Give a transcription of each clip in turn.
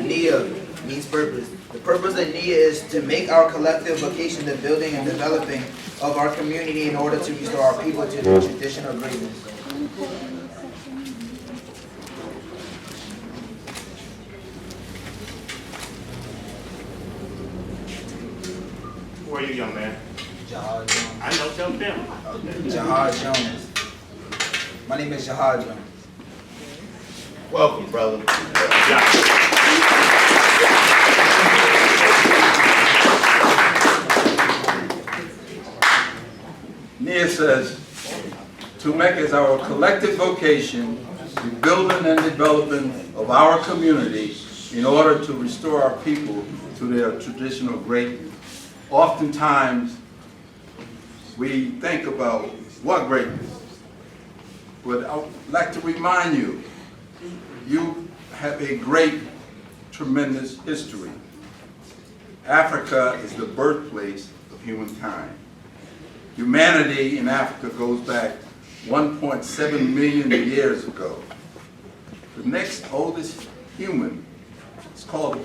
Nia means purpose. The purpose of Nia is to make our collective vocation the building and developing of our community in order to restore our people to the tradition of greatness. Who are you, young man? Jahad Jones. I know, tell them. Jahad Jones. My name is Jahad Jones. Welcome, brother. Yeah. Nia says, to make as our collective vocation the building and developing of our community in order to restore our people to their traditional greatness. Oftentimes, we think about what greatness, but I'd like to remind you, you have a great, tremendous history. Africa is the birthplace of humankind. Humanity in Africa goes back 1.7 million years ago. The next oldest human is called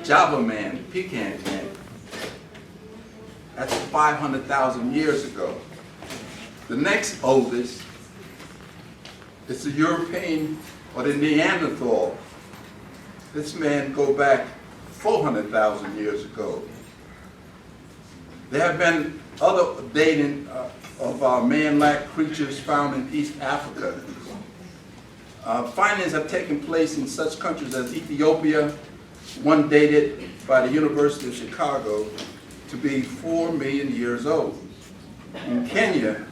Java man, the pecan man. That's 500,000 years ago. The next oldest is the European or the Neanderthal. This man go back 400,000 years ago. There have been other dating of man-like creatures found in East Africa. Findings have taken place in such countries as Ethiopia, one dated by the University of Chicago to be 4 million years old. In Kenya,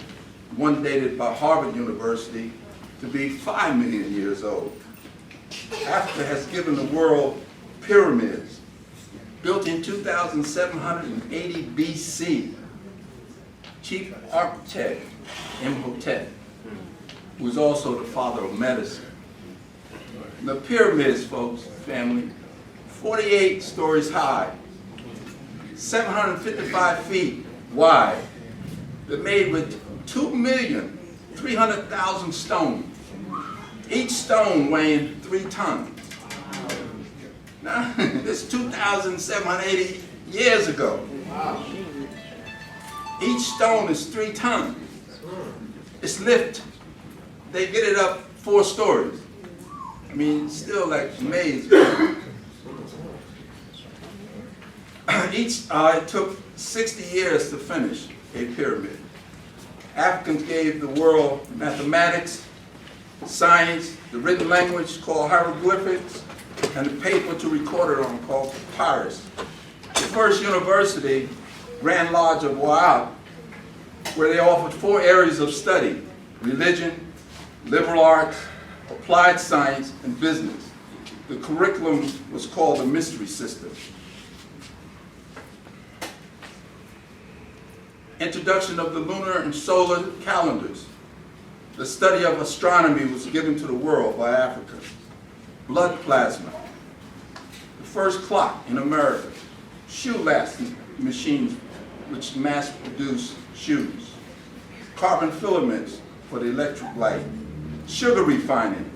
one dated by Harvard University to be 5 million years old. Africa has given the world pyramids built in 2780 BC. Chief architect Imhotep, who was also the father of medicine. The pyramids, folks, family, 48 stories high, 755 feet wide. They're made with 2,300,000 stones, each stone weighing 3 tons. Now, this is 2,780 years ago. Each stone is 3 tons. It's lifted. They get it up 4 stories. I mean, it's still like amazing. It took 60 years to finish a pyramid. Africans gave the world mathematics, science, the written language called hieroglyphics, and the paper to record it on called papyrus. The first university, Grand Lodge of Wa'at, where they offered 4 areas of study: religion, liberal arts, applied science, and business. The curriculum was called the mystery system. Introduction of the lunar and solar calendars. The study of astronomy was given to the world by Africa. Blood plasma. The first clock in America. Shoe lasting machines which mass-produce shoes. Carbon filaments for the electric light. Sugar refining.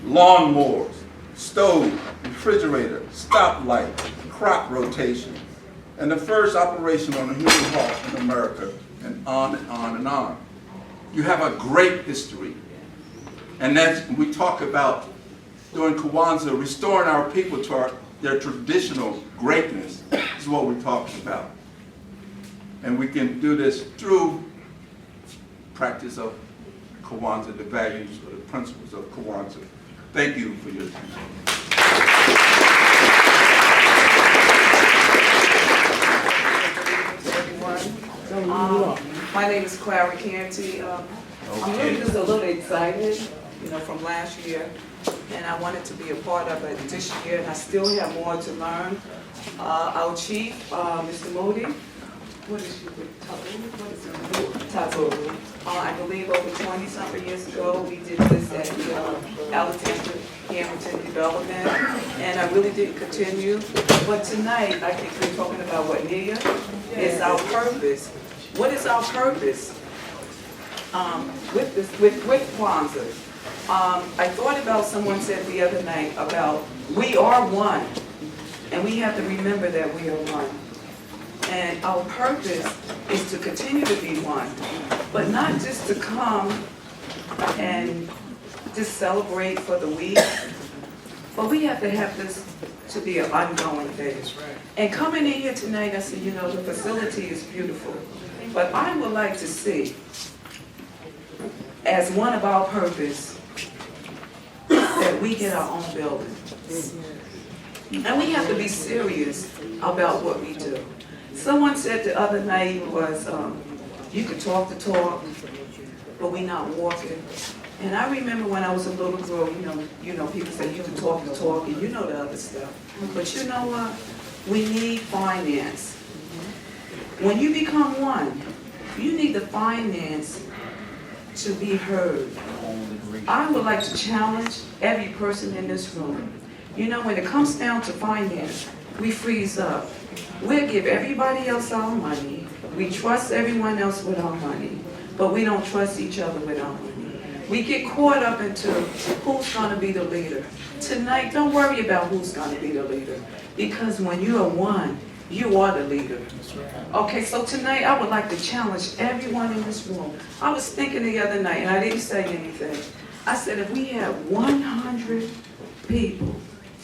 Lawnmowers. Stove. Refrigerator. Stoplight. Crop rotation. And the first operation on a human heart in America, and on and on and on. You have a great history. And that's, we talk about, during Kwanza, restoring our people to their traditional greatness is what we're talking about. And we can do this through practice of Kwanza, the values or the principles of Kwanza. Thank you for your attention. My name is Clara Canty. I'm really just a little excited, from last year, and I wanted to be a part of it this year, and I still have more to learn. Our chief, Mr. Moody, what is your title? I believe over 20-something years ago, we did this at the Alexander Hamilton Development, and I really didn't continue. But tonight, I think we're talking about what, Nia? Is our purpose. What is our purpose with Kwanza? I thought about, someone said the other night about, we are one, and we have to remember that we are one. And our purpose is to continue to be one, but not just to come and just celebrate for the week, but we have to have this to be an ongoing thing. And coming in here tonight, I said, you know, the facility is beautiful, but I would like to see, as one of our purpose, that we get our own building. And we have to be serious about what we do. Someone said the other night was, you could talk the talk, but we not walking. And I remember when I was a little girl, you know, people say you can talk the talk, and you know the other stuff. But you know what? We need finance. When you become one, you need the finance to be heard. I would like to challenge every person in this room. You know, when it comes down to finance, we freeze up. We'll give everybody else our money. We trust everyone else with our money, but we don't trust each other with our money. We get caught up into who's going to be the leader. Tonight, don't worry about who's going to be the leader, because when you are one, you are the leader. Okay, so tonight I would like to challenge everyone in this room. I was thinking the other night, and I didn't say anything. I said, if we have 100 people,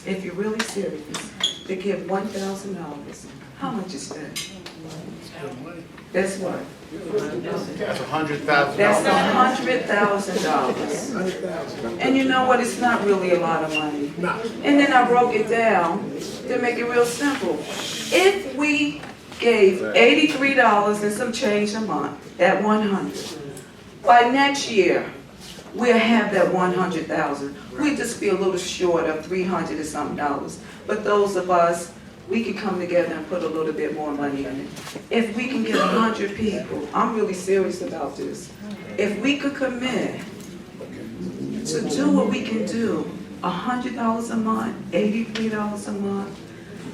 if you're really serious, to give $1,000, how much is that? That's what? That's $100,000. That's $100,000. And you know what? It's not really a lot of money. And then I broke it down to make it real simple. If we gave $83 and some change a month, that 100, by next year, we'll have that 100,000. We'll just be a little short of $300 and something dollars. But those of us, we can come together and put a little bit more money in it. If we can get 100 people, I'm really serious about this. If we could commit to do what we can do, $100 a month, $83 a month.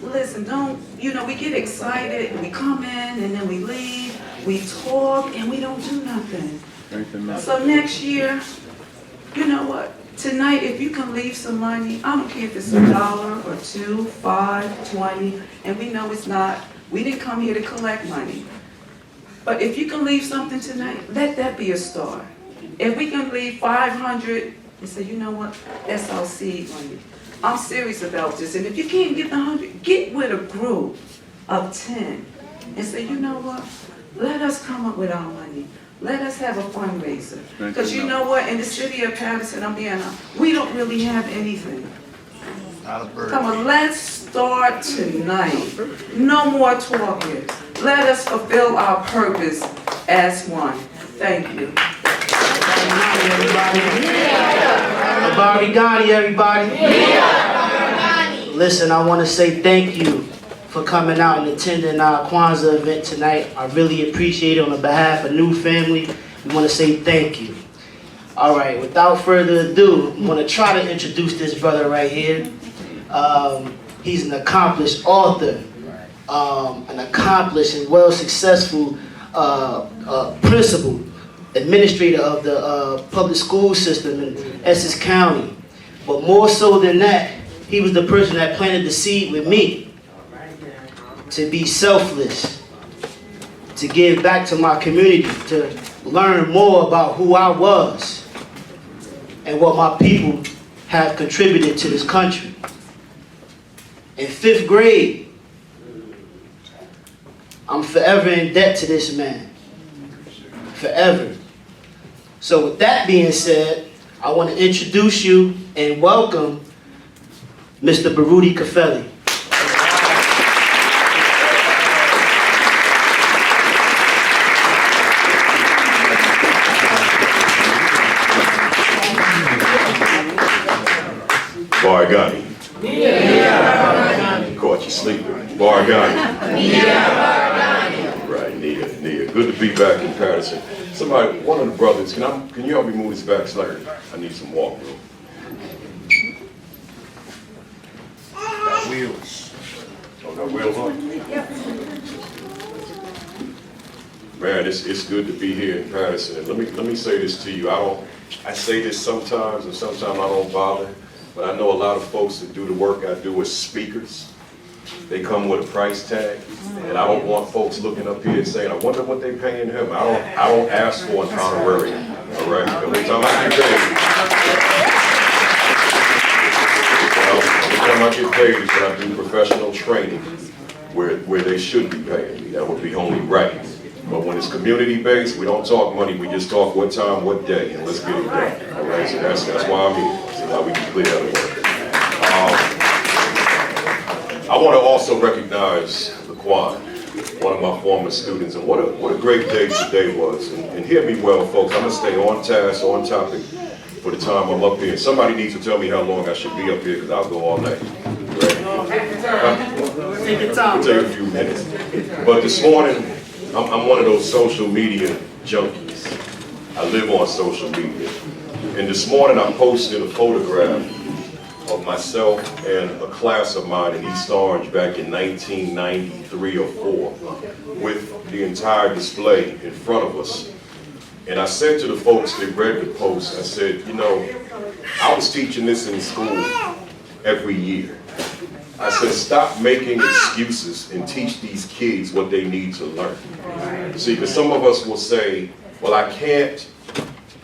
Listen, don't, you know, we get excited, we come in and then we leave, we talk and we don't do nothing. So next year, you know what? Tonight, if you can leave some money, I don't care if it's $1 or $2, $5, $20, and we know it's not, we didn't come here to collect money. But if you can leave something tonight, let that be a start. If we can leave 500 and say, you know what, that's our seed money. I'm serious about this, and if you can't get the 100, get with a group of 10 and say, you know what, let us come up with our money. Let us have a fundraiser. Because you know what, in the city of Paterson, we don't really have anything. Come on, let's start tonight. No more talking. Let us fulfill our purpose as one. Thank you. Barigani, everybody. Listen, I want to say thank you for coming out and attending our Kwanza event tonight. I really appreciate it. On behalf of New Family, we want to say thank you. All right, without further ado, I'm going to try to introduce this brother right here. He's an accomplished author, an accomplished and well-successful principal, administrator of the public school system in Essex County. But more so than that, he was the person that planted the seed with me to be selfless, to give back to my community, to learn more about who I was and what my people have contributed to this country. In 5th grade, I'm forever in debt to this man. Forever. So with that being said, I want to introduce you and welcome Mr. Baruti Kafeli. Barigani. Caught you sleeping. Barigani. Right, Nia. Good to be back in Paterson. Somebody, one of the brothers, can you help me move this back slightly? I need some walk room. Got wheels. Oh, got wheels on? Yep. Man, it's good to be here in Paterson. And let me say this to you. I say this sometimes, and sometimes I don't bother, but I know a lot of folks that do the work I do as speakers. They come with a price tag, and I don't want folks looking up here and saying, I wonder what they paying him. I don't ask for an honorarium, all right? Every time I get paid is when I do professional training where they should be paying me. That would be only right. But when it's community-based, we don't talk money, we just talk what time, what day, and let's get it done. All right, so that's why I'm here, so that we can clear that away. I want to also recognize Kwanza, one of my former students, and what a great day today was. And hear me well, folks, I'm going to stay on task, on topic for the time I'm up here. And somebody needs to tell me how long I should be up here, because I'll go all night. Take your time. It'll take a few minutes. But this morning, I'm one of those social media junkies. I live on social media. And this morning I posted a photograph of myself and a class of mine in East Orange back in 1993 or 4 with the entire display in front of us. And I said to the folks that read the post, I said, you know, I was teaching this in school every year. I said, stop making excuses and teach these kids what they need to learn. See, because some of us will say, well, I can't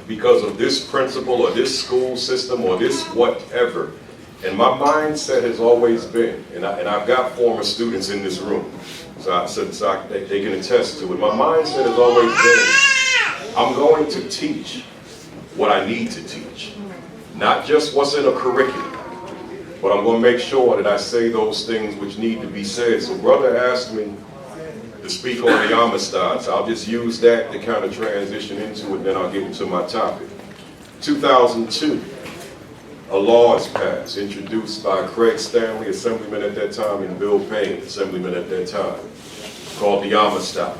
because of this principal or this school system or this whatever. And my mindset has always been, and I've got former students in this room, so they can attest to it. My mindset has always been, I'm going to teach what I need to teach, not just what's in a curriculum. But I'm going to make sure that I say those things which need to be said. So brother asked me to speak on the Amistad, so I'll just use that to kind of transition into it, then I'll get into my topic. 2002, a law is passed, introduced by Craig Stanley, Assemblyman at that time, and Bill Payne, Assemblyman at that time, called the Amistad.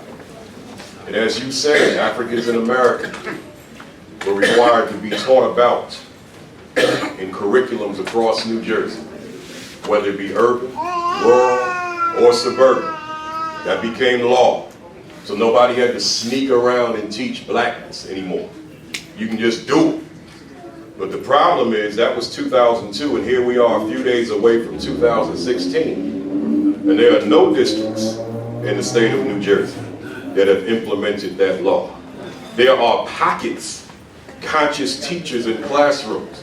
And as you said, Africans and Americans were required to be taught about in curriculums across New Jersey, whether it be urban, rural, or suburban. That became law. So nobody had to sneak around and teach blackness anymore. You can just do it. But the problem is that was 2002, and here we are a few days away from 2016. And there are no districts in the state of New Jersey that have implemented that law. There are pockets, conscious teachers in classrooms,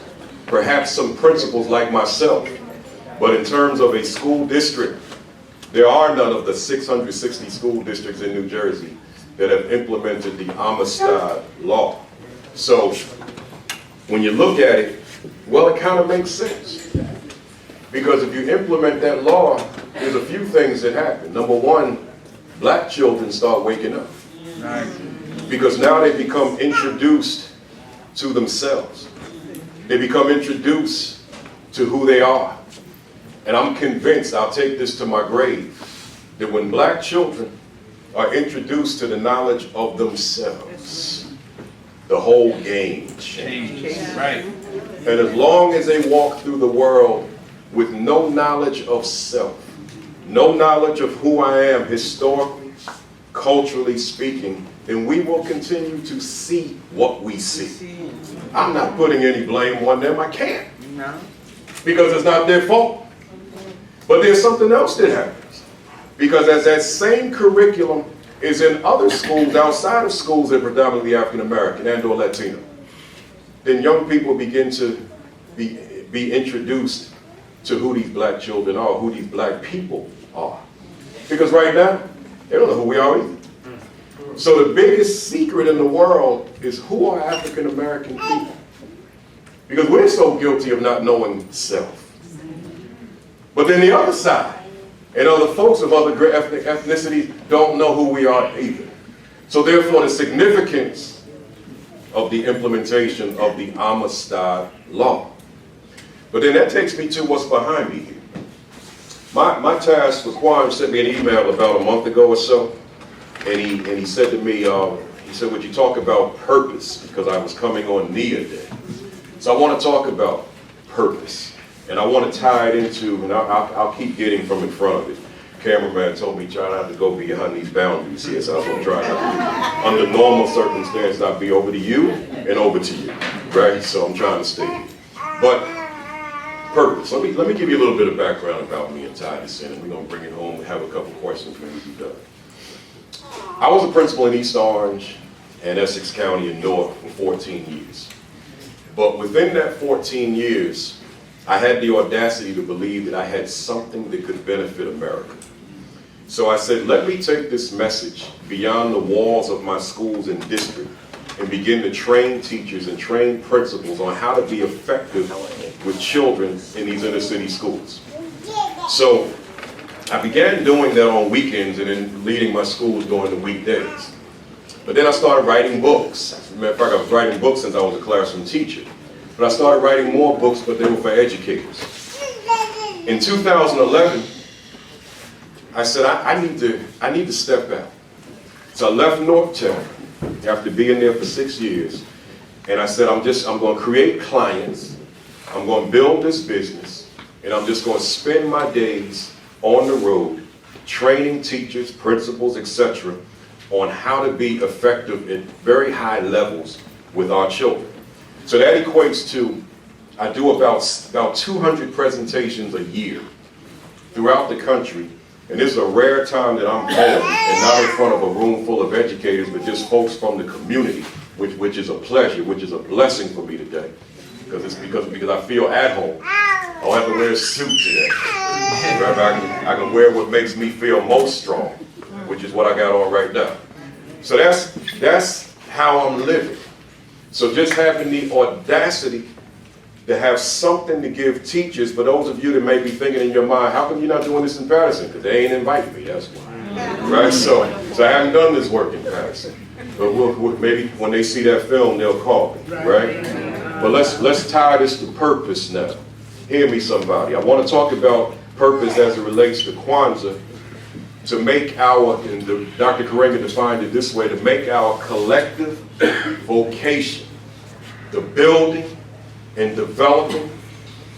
perhaps some principals like myself, but in terms of a school district, there are none of the 660 school districts in New Jersey that have implemented the Amistad law. So when you look at it, well, it kind of makes sense. Because if you implement that law, there's a few things that happen. Number one, black children start waking up. Because now they become introduced to themselves. They become introduced to who they are. And I'm convinced, I'll take this to my grave, that when black children are introduced to the knowledge of themselves, the whole game changes. Right. And as long as they walk through the world with no knowledge of self, no knowledge of who I am historically, culturally speaking, then we will continue to see what we see. I'm not putting any blame on them, I can't. No. Because it's not their fault. But there's something else that happens. Because as that same curriculum is in other schools outside of schools that are predominantly African American and or Latino, then young people begin to be introduced to who these black children are, who these black people are. Because right now, they don't know who we are either. So the biggest secret in the world is who are African American people. Because we're so guilty of not knowing self. But then the other side, and other folks of other ethnic ethnicities don't know who we are either. So therefore the significance of the implementation of the Amistad law. But then that takes me to what's behind me here. My task was, Kwanza sent me an email about a month ago or so, and he said to me, he said, would you talk about purpose? Because I was coming on NIA Day. So I want to talk about purpose. And I want to tie it into, and I'll keep getting from in front of it. cameraman told me try not to go beyond these boundaries here, so I was gonna try not to. Under normal circumstances, I'd be over to you and over to you, right? So I'm trying to stay here. But purpose. Let me give you a little bit of background about me and tie this in, and we're gonna bring it home and have a couple questions when we be done. I was a principal in East Orange and Essex County in North for 14 years. But within that 14 years, I had the audacity to believe that I had something that could benefit America. So I said, let me take this message beyond the walls of my schools and district and begin to train teachers and train principals on how to be effective with children in these inner city schools. So I began doing that on weekends and then leading my schools during the weekdays. But then I started writing books. As a matter of fact, I was writing books since I was a classroom teacher. But I started writing more books, but they were for educators. In 2011, I said, I need to step out. So I left Northtown after being there for 6 years. And I said, I'm going to create clients. I'm going to build this business. And I'm just going to spend my days on the road, training teachers, principals, etc., on how to be effective at very high levels with our children. So that equates to, I do about 200 presentations a year throughout the country. And this is a rare time that I'm home and not in front of a room full of educators, but just folks from the community, which is a pleasure, which is a blessing for me today. Because I feel at home. I don't have to wear a suit today. I can wear what makes me feel most strong, which is what I got on right now. So that's how I'm living. So just having the audacity to have something to give teachers, for those of you that may be thinking in your mind, how come you're not doing this in Paterson? Because they ain't inviting me, that's why. Right? So I haven't done this work in Paterson. But maybe when they see that film, they'll call me, right? But let's tie this to purpose now. Hear me, somebody. I want to talk about purpose as it relates to Kwanza, to make our, and Dr. Karenga defined it this way, to make our collective vocation, the building and developing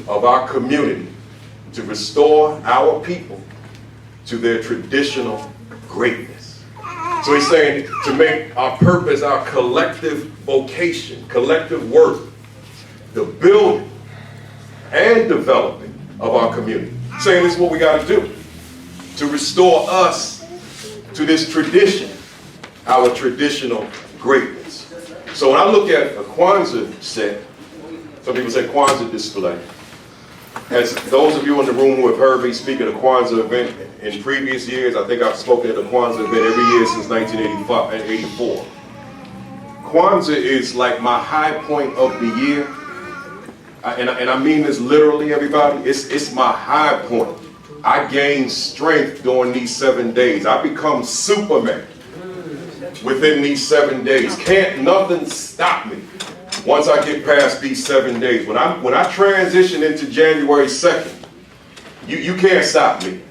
of our community, to restore our people to their traditional greatness. So he's saying to make our purpose our collective vocation, collective work, the building and developing of our community. Saying this is what we got to do to restore us to this tradition, our traditional greatness. So when I look at a Kwanza set, some people say Kwanza display. As those of you in the room who have heard me speak at a Kwanza event in previous years, I think I've spoken at a Kwanza event every year since 1984. Kwanza is like my high point of the year. And I mean this literally, everybody. It's my high point. I gain strength during these 7 days. I become Superman within these 7 days. Can't nothing stop me once I get past these 7 days. When I transition into January 2nd, you can't stop me.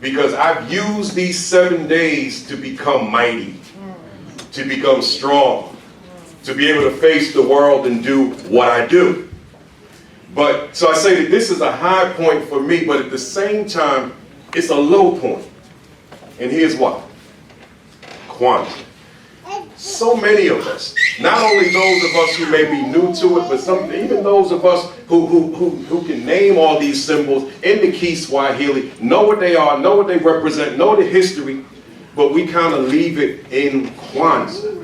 Because I've used these 7 days to become mighty, to become strong, to be able to face the world and do what I do. But, so I say that this is a high point for me, but at the same time, it's a low point. And here's why. Kwanza. So many of us, not only those of us who may be new to it, but even those of us who can name all these symbols in the key Swahili, know what they are, know what they represent, know the history, but we kind of leave it in Kwanza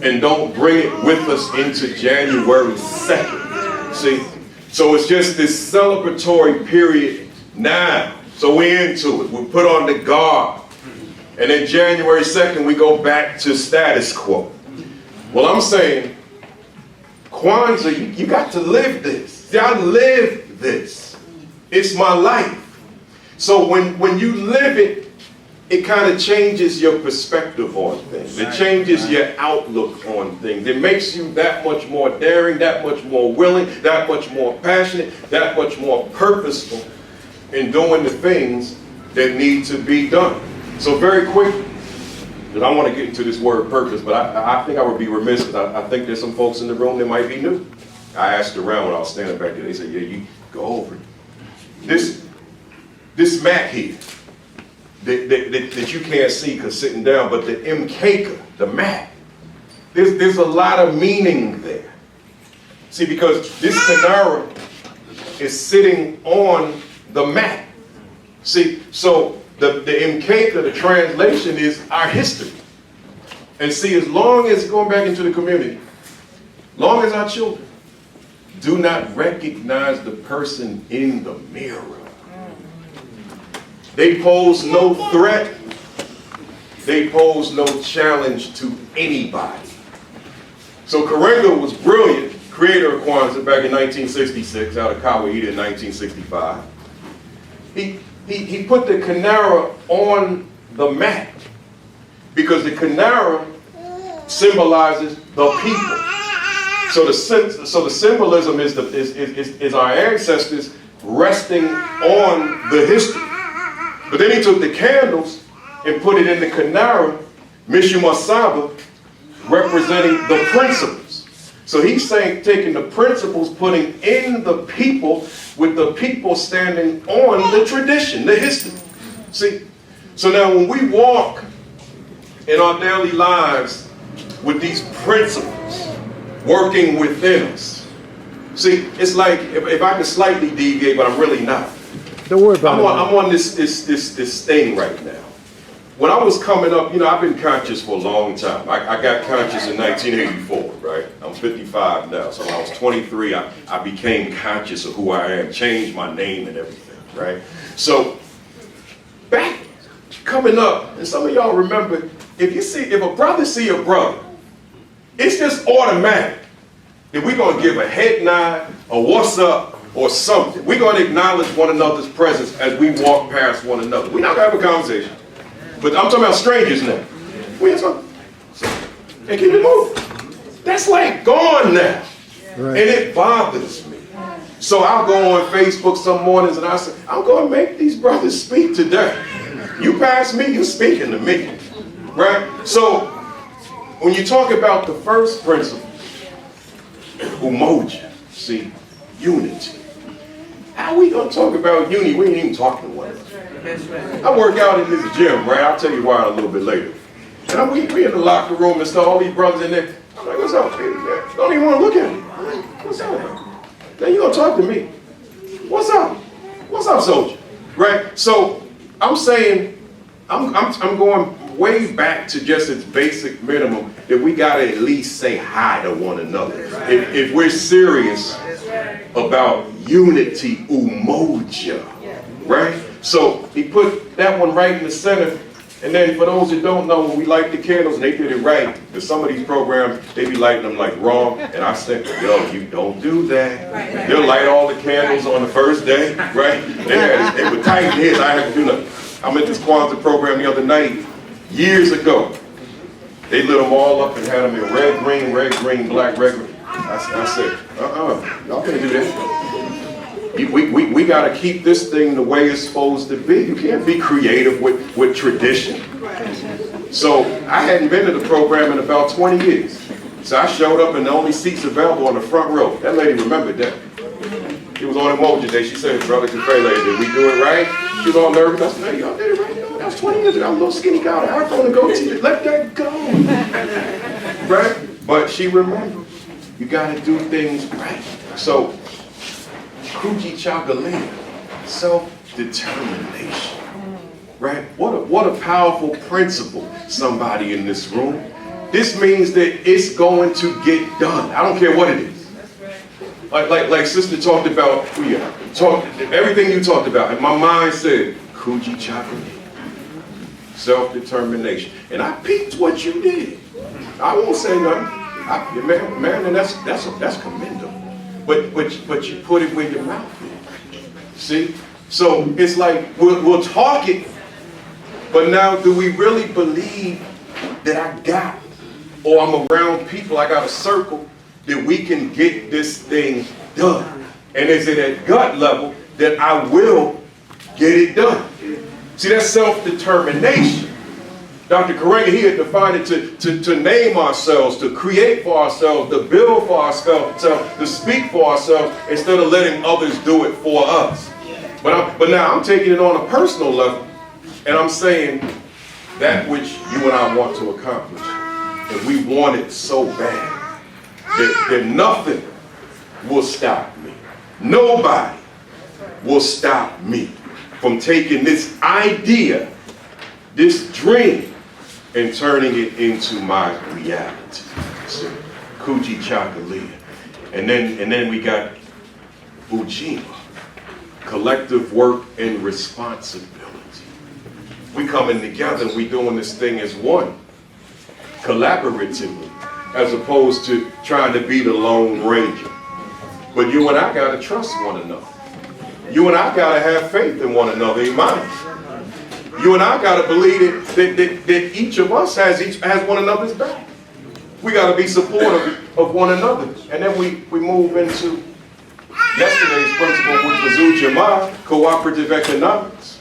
and don't bring it with us into January 2nd. See? So it's just this celebratory period now. So we're into it. We put on the garb. And then January 2nd, we go back to status quo. Well, I'm saying, Kwanza, you got to live this. See, I live this. It's my life. So when you live it, it kind of changes your perspective on things. It changes your outlook on things. It makes you that much more daring, that much more willing, that much more passionate, that much more purposeful in doing the things that need to be done. So very quickly, because I want to get into this word purpose, but I think I would be remiss because I think there's some folks in the room that might be new. I asked around when I was standing back there. They said, yeah, you go over it. This mat here, that you can't see because sitting down, but the Mkeka, the mat. There's a lot of meaning there. See, because this Kinara is sitting on the mat. See, so the Mkeka, the translation is our history. And see, as long as, going back into the community, long as our children do not recognize the person in the mirror, they pose no threat, they pose no challenge to anybody. So Karenga was brilliant, creator of Kwanza back in 1966, out of Kawaida in 1965. He put the Kinara on the mat because the Kinara symbolizes the people. So the symbolism is our ancestors resting on the history. But then he took the candles and put it in the Kinara, Mishumasaba, representing the principles. So he's saying, taking the principles, putting in the people, with the people standing on the tradition, the history. See? So now when we walk in our daily lives with these principles working within us, see, it's like, if I could slightly deviate, but I'm really not. Don't worry about it. I'm on this thing right now. When I was coming up, you know, I've been conscious for a long time. I got conscious in 1984, right? I'm 55 now, so when I was 23, I became conscious of who I am, changed my name and everything, right? So, back coming up, and some of y'all remember, if a brother see a brother, it's just automatic that we're gonna give a head nod, or what's up, or something. We're gonna acknowledge one another's presence as we walk past one another. We're not gonna have a conversation. But I'm talking about strangers now. We have something. And keep it moving. That's like gone now. Right. And it bothers me. So I'll go on Facebook some mornings and I say, I'm going to make these brothers speak today. You pass me, you speaking to me. Right? So when you talk about the first principle, umoja, see, unity. How are we going to talk about unity? We ain't even talking to one another. I work out in this gym, right? I'll tell you why a little bit later. And we in the locker room and stuff, all these brothers in there. I'm like, what's up, baby? Don't even want to look at me. I'm like, what's up? Now you gonna talk to me. What's up? What's up, soldier? Right? So I'm saying, I'm going way back to just its basic minimum that we gotta at least say hi to one another. If we're serious about unity, umoja, right? So he put that one right in the center. And then for those that don't know, when we light the candles, and they did it right, because some of these programs, they be lighting them like wrong. And I said, yo, you don't do that. They'll light all the candles on the first day, right? They were tight heads. I had to do nothing. I'm at this Kwanza program the other night, years ago. They lit them all up and had them in red, green, black, red, green. I said, y'all can't do that. We got to keep this thing the way it's supposed to be. You can't be creative with tradition. So I hadn't been to the program in about 20 years. So I showed up and the only seats available on the front row. That lady remembered that. She was on Emoji Day. She said, Brother Kufele, did we do it right? She was all nervous. I said, hey, y'all did it right. You know, that was 20 years ago. I'm a little skinny guy with an iPhone and goatee. Let that go. Right? But she remembered. You got to do things right. So, Kuji Chagalina, self-determination, right? What a powerful principle, somebody in this room. This means that it's going to get done. I don't care what it is. Like Sister talked about, everything you talked about, and my mind said, Kuji Chagalina, self-determination. And I peeped what you did. I won't say nothing. Man, and that's commendable. But you put it where your mouth is. See? So it's like we'll talk it, but now do we really believe that I got, or I'm around people, I got a circle, that we can get this thing done? And is it at gut level that I will get it done? See, that's self-determination. Dr. Karenga, he had defined it to name ourselves, to create for ourselves, to build for ourselves, to speak for ourselves, instead of letting others do it for us. But now I'm taking it on a personal level. And I'm saying that which you and I want to accomplish, and we want it so bad, that nothing will stop me. Nobody will stop me from taking this idea, this dream, and turning it into my reality. So, Kuji Chakalia. And then we got Ujima, collective work and responsibility. We coming together and we doing this thing as one, collaboratively, as opposed to trying to be the Lone Ranger. But you and I gotta trust one another. You and I gotta have faith in one another, amen. You and I gotta believe that each of us has one another's back. We gotta be supportive of one another. And then we move into yesterday's principle, which was Ujima, cooperative economics.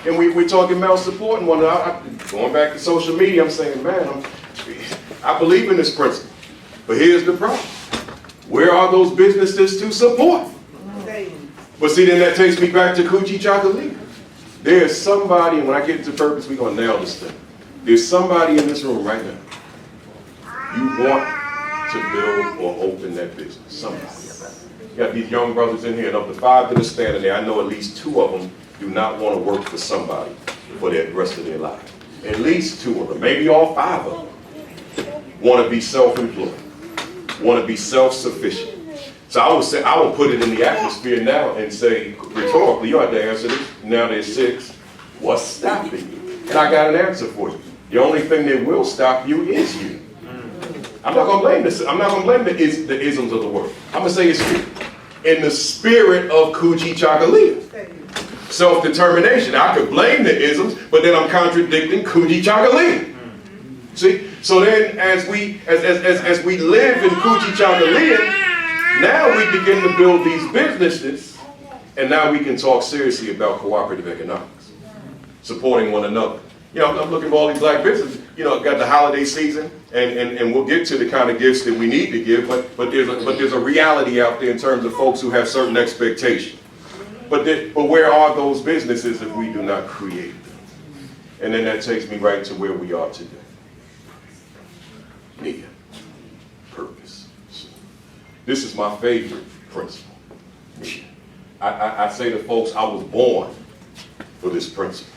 And we're talking about supporting one another. Going back to social media, I'm saying, man, I believe in this principle. But here's the problem. Where are those businesses to support? But see, then that takes me back to Kuji Chakalia. There's somebody, and when I get into purpose, we're going to nail this thing. There's somebody in this room right now. You want to build or open that business. Somebody. You got these young brothers in here, and of the 5 that are standing there, I know at least 2 of them do not want to work for somebody for the rest of their life. At least 2 of them, maybe all 5 of them, want to be self-employed, want to be self-sufficient. So I would put it in the atmosphere now and say, rhetorically, you have to answer this. Now there's 6. What's stopping you? And I got an answer for you. The only thing that will stop you is you. I'm not going to blame this. I'm not going to blame the isms of the word. I'm going to say it's you. In the spirit of Kuji Chakalia. Self-determination. I could blame the isms, but then I'm contradicting Kuji Chakalia. See? So then as we live in Kuji Chakalia, now we begin to build these businesses, and now we can talk seriously about cooperative economics, supporting one another. You know, I'm looking at all these black businesses. You know, got the holiday season, and we'll get to the kind of gifts that we need to give, but there's a reality out there in terms of folks who have certain expectations. But where are those businesses if we do not create them? And then that takes me right to where we are today. Nia, purpose. This is my favorite principle. Nia. I say to folks, I was born for this principle.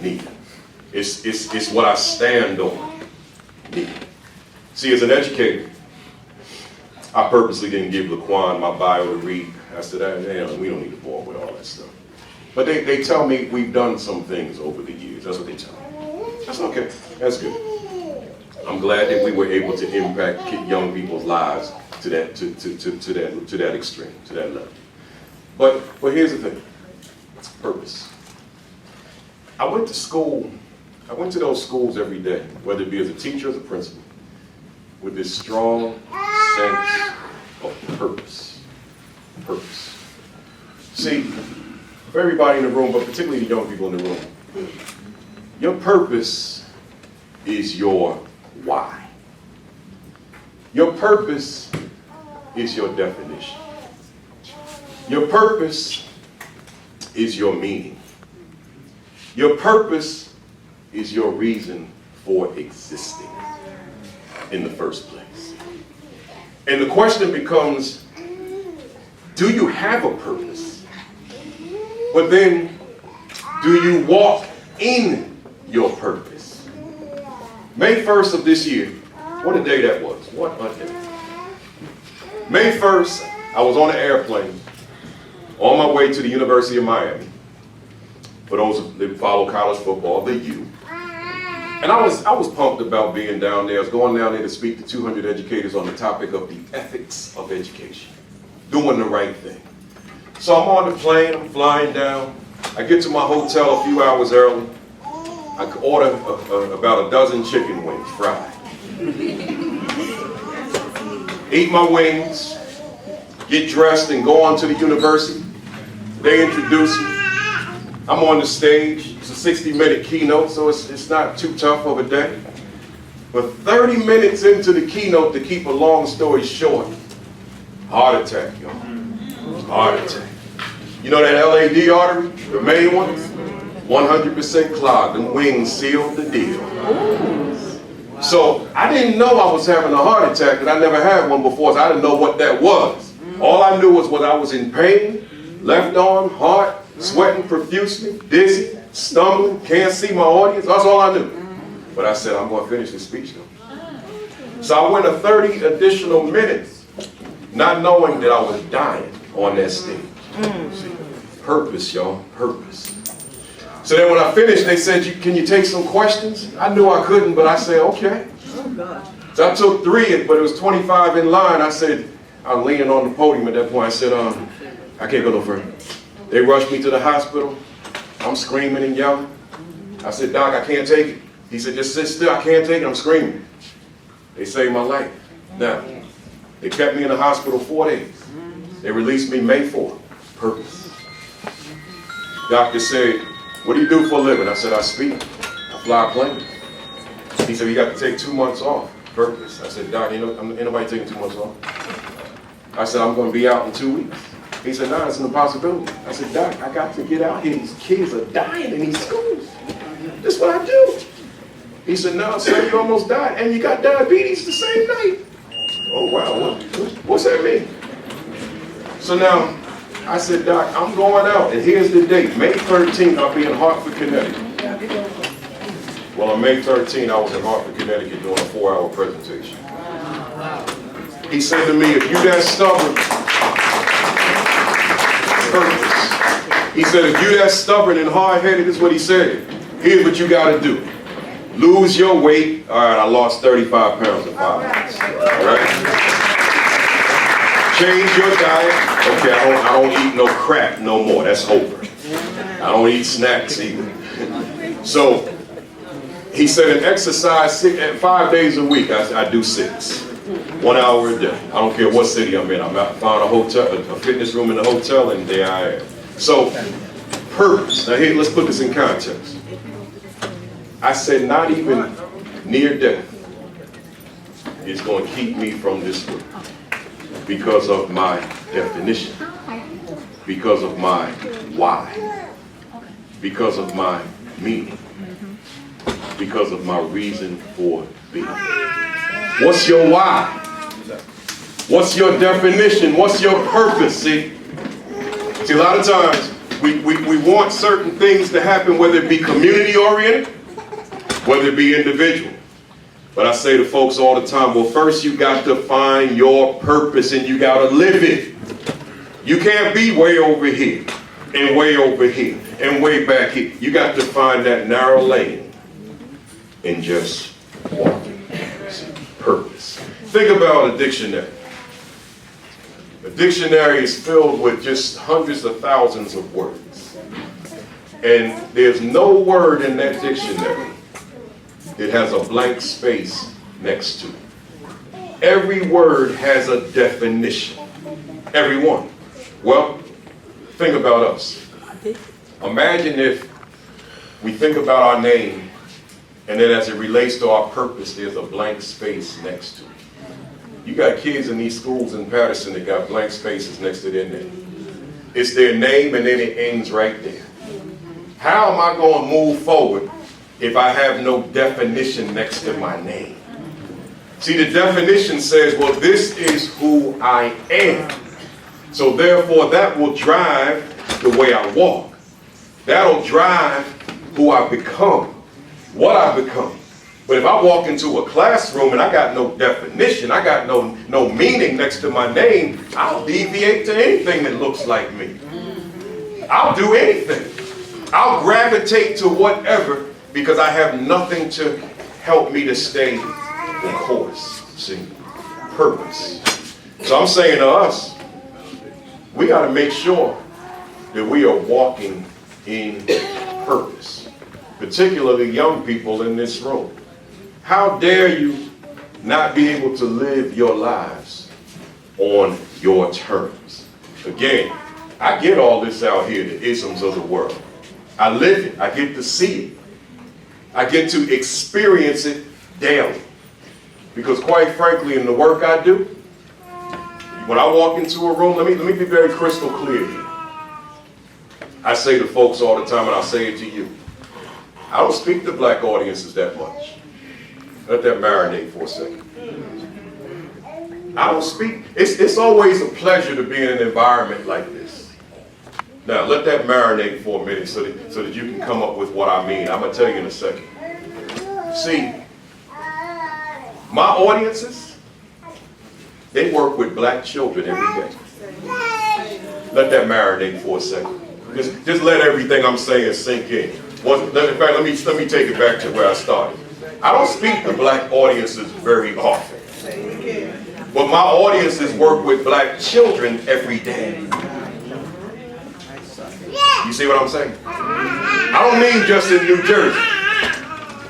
Nia. It's what I stand on. Nia. See, as an educator, I purposely didn't give Laquan my bio to read. I said, we don't need to bore with all that stuff. But they tell me we've done some things over the years. That's what they tell me. That's okay. That's good. I'm glad that we were able to impact young people's lives to that extreme, to that level. But here's the thing. Purpose. I went to school. I went to those schools every day, whether it be as a teacher or as a principal, with this strong sense of purpose. Purpose. See, for everybody in the room, but particularly the young people in the room, your purpose is your why. Your purpose is your definition. Your purpose is your meaning. Your purpose is your reason for existing in the first place. And the question becomes, do you have a purpose? But then, do you walk in your purpose? May 1st of this year, what a day that was. What a day. May 1st, I was on an airplane on my way to the University of Miami. For those that follow college football, the U. And I was pumped about being down there. I was going down there to speak to 200 educators on the topic of the ethics of education. Doing the right thing. So I'm on the plane, I'm flying down. I get to my hotel a few hours early. I order about a dozen chicken wings, fried. Eat my wings, get dressed and go on to the university. They introduce me. I'm on the stage. It's a 60-minute keynote, so it's not too tough of a day. But 30 minutes into the keynote, to keep a long story short, heart attack, y'all. Heart attack. You know that LAD artery, the main one? 100% clogged. Them wings sealed the deal. So I didn't know I was having a heart attack, and I never had one before, so I didn't know what that was. All I knew was when I was in pain, left arm, heart, sweating profusely, dizzy, stumbling, can't see my audience. That's all I knew. But I said, I'm going to finish this speech now. So I went a 30 additional minutes, not knowing that I was dying on that stage. See, purpose, y'all, purpose. So then when I finished, they said, can you take some questions? I knew I couldn't, but I said, okay. So I took 3, but it was 25 in line. I said, I'm leaning on the podium at that point. I said, I can't go no further. They rushed me to the hospital. I'm screaming and yelling. I said, Doc, I can't take it. He said, just sit still. I can't take it. I'm screaming. They saved my life. Now, they kept me in the hospital 4 days. They released me May 4th. Purpose. Doctor said, what do you do for a living? I said, I speak. I fly a plane. He said, you got to take 2 months off. Purpose. I said, Doc, ain't nobody taking 2 months off. I said, I'm going to be out in 2 weeks. He said, no, it's an impossibility. I said, Doc, I got to get out here. These kids are dying in these schools. That's what I do. He said, no, sir, you almost died, and you got diabetes the same night. Oh, wow, what's that mean? So now, I said, Doc, I'm going out, and here's the date. May 13th, I'll be in Hartford, Connecticut. Well, on May 13th, I was in Hartford, Connecticut doing a 4-hour presentation. He said to me, if you that stubborn, purpose. He said, if you that stubborn and hard-headed, is what he said, here's what you got to do. Lose your weight. All right, I lost 35 pounds in 5 months. All right? Change your diet. Okay, I don't eat no crap no more. That's over. I don't eat snacks either. So he said, and exercise 5 days a week. I do 6. 1 hour a day. I don't care what city I'm in. I found a hotel, a fitness room in the hotel, and there I am. So, purpose. Now here, let's put this in context. I said not even near death is going to keep me from this work because of my definition, because of my why, because of my meaning, because of my reason for being. What's your why? What's your definition? What's your purpose? See, a lot of times we want certain things to happen, whether it be community oriented, whether it be individual. But I say to folks all the time, well, first you got to find your purpose and you got to live it. You can't be way over here and way over here and way back here. You got to find that narrow lane and just walk it. Purpose. Think about a dictionary. A dictionary is filled with just hundreds of thousands of words. And there's no word in that dictionary that has a blank space next to it. Every word has a definition. Every one. Well, think about us. Imagine if we think about our name, and then as it relates to our purpose, there's a blank space next to it. You got kids in these schools in Paterson that got blank spaces next to their name. It's their name and then it ends right there. How am I going to move forward if I have no definition next to my name? See, the definition says, well, this is who I am. So therefore, that will drive the way I walk. That'll drive who I become, what I become. But if I walk into a classroom and I got no definition, I got no meaning next to my name, I'll deviate to anything that looks like me. I'll do anything. I'll gravitate to whatever because I have nothing to help me to stay the course. See, purpose. So I'm saying to us, we got to make sure that we are walking in purpose, particularly young people in this room. How dare you not be able to live your lives on your terms? Again, I get all this out here, the isms of the world. I live it. I get to see it. I get to experience it daily. Because quite frankly, in the work I do, when I walk into a room, let me be very crystal clear here. I say to folks all the time, and I'll say it to you, I don't speak to black audiences that much. Let that marinate for a second. I don't speak, it's always a pleasure to be in an environment like this. Now, let that marinate for a minute so that you can come up with what I mean. I'm going to tell you in a second. See, my audiences, they work with black children every day. Let that marinate for a second. Just let everything I'm saying sink in. In fact, let me take it back to where I started. I don't speak to black audiences very often. But my audiences work with black children every day. You see what I'm saying? I don't mean just in New Jersey.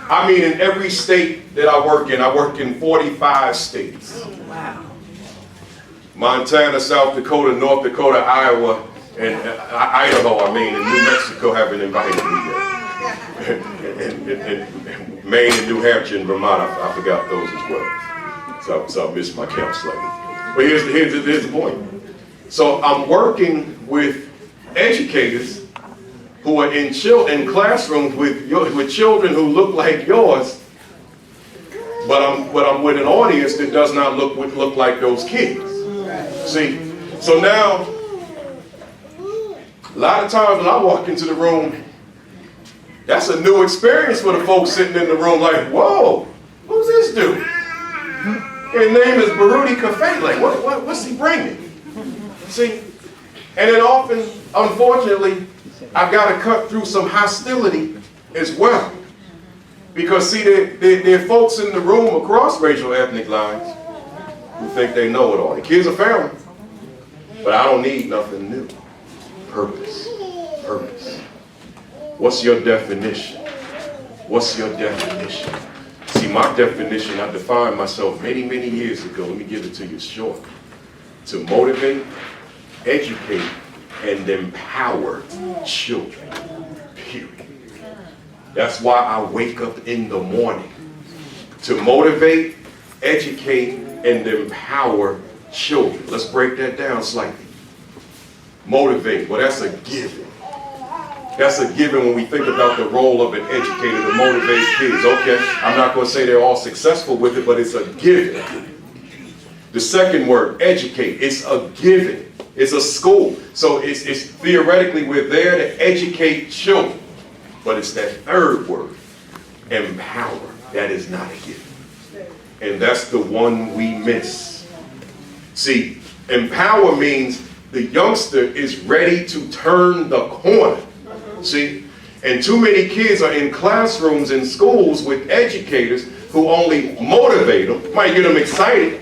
I mean in every state that I work in. I work in 45 states. Wow. Montana, South Dakota, North Dakota, Iowa, and Idaho, and New Mexico haven't invited me yet. and Maine and New Hampshire and Vermont, I forgot those as well. So I missed my count slightly. But here's the point. So I'm working with educators who are in classrooms with children who look like yours, but I'm with an audience that does not look like those kids. See, so now, a lot of times when I walk into the room, that's a new experience for the folks sitting in the room like, whoa, who's this dude? His name is Baruti Cafe. Like, what's he bringing? See, and then often, unfortunately, I've got to cut through some hostility as well. Because see, there are folks in the room across racial ethnic lines who think they know it all. The kids are family, but I don't need nothing new. Purpose. Purpose. What's your definition? What's your definition? See, my definition, I defined myself many, many years ago. Let me give it to you short. To motivate, educate, and empower children. Period. That's why I wake up in the morning. To motivate, educate, and empower children. Let's break that down slightly. Motivate, well, that's a given. That's a given when we think about the role of an educator to motivate kids. Okay, I'm not going to say they're all successful with it, but it's a given. The second word, educate, it's a given. It's a school. So it's theoretically we're there to educate children. But it's that third word, empower. That is not a given. And that's the one we miss. See, empower means the youngster is ready to turn the corner. See, and too many kids are in classrooms in schools with educators who only motivate them, might get them excited,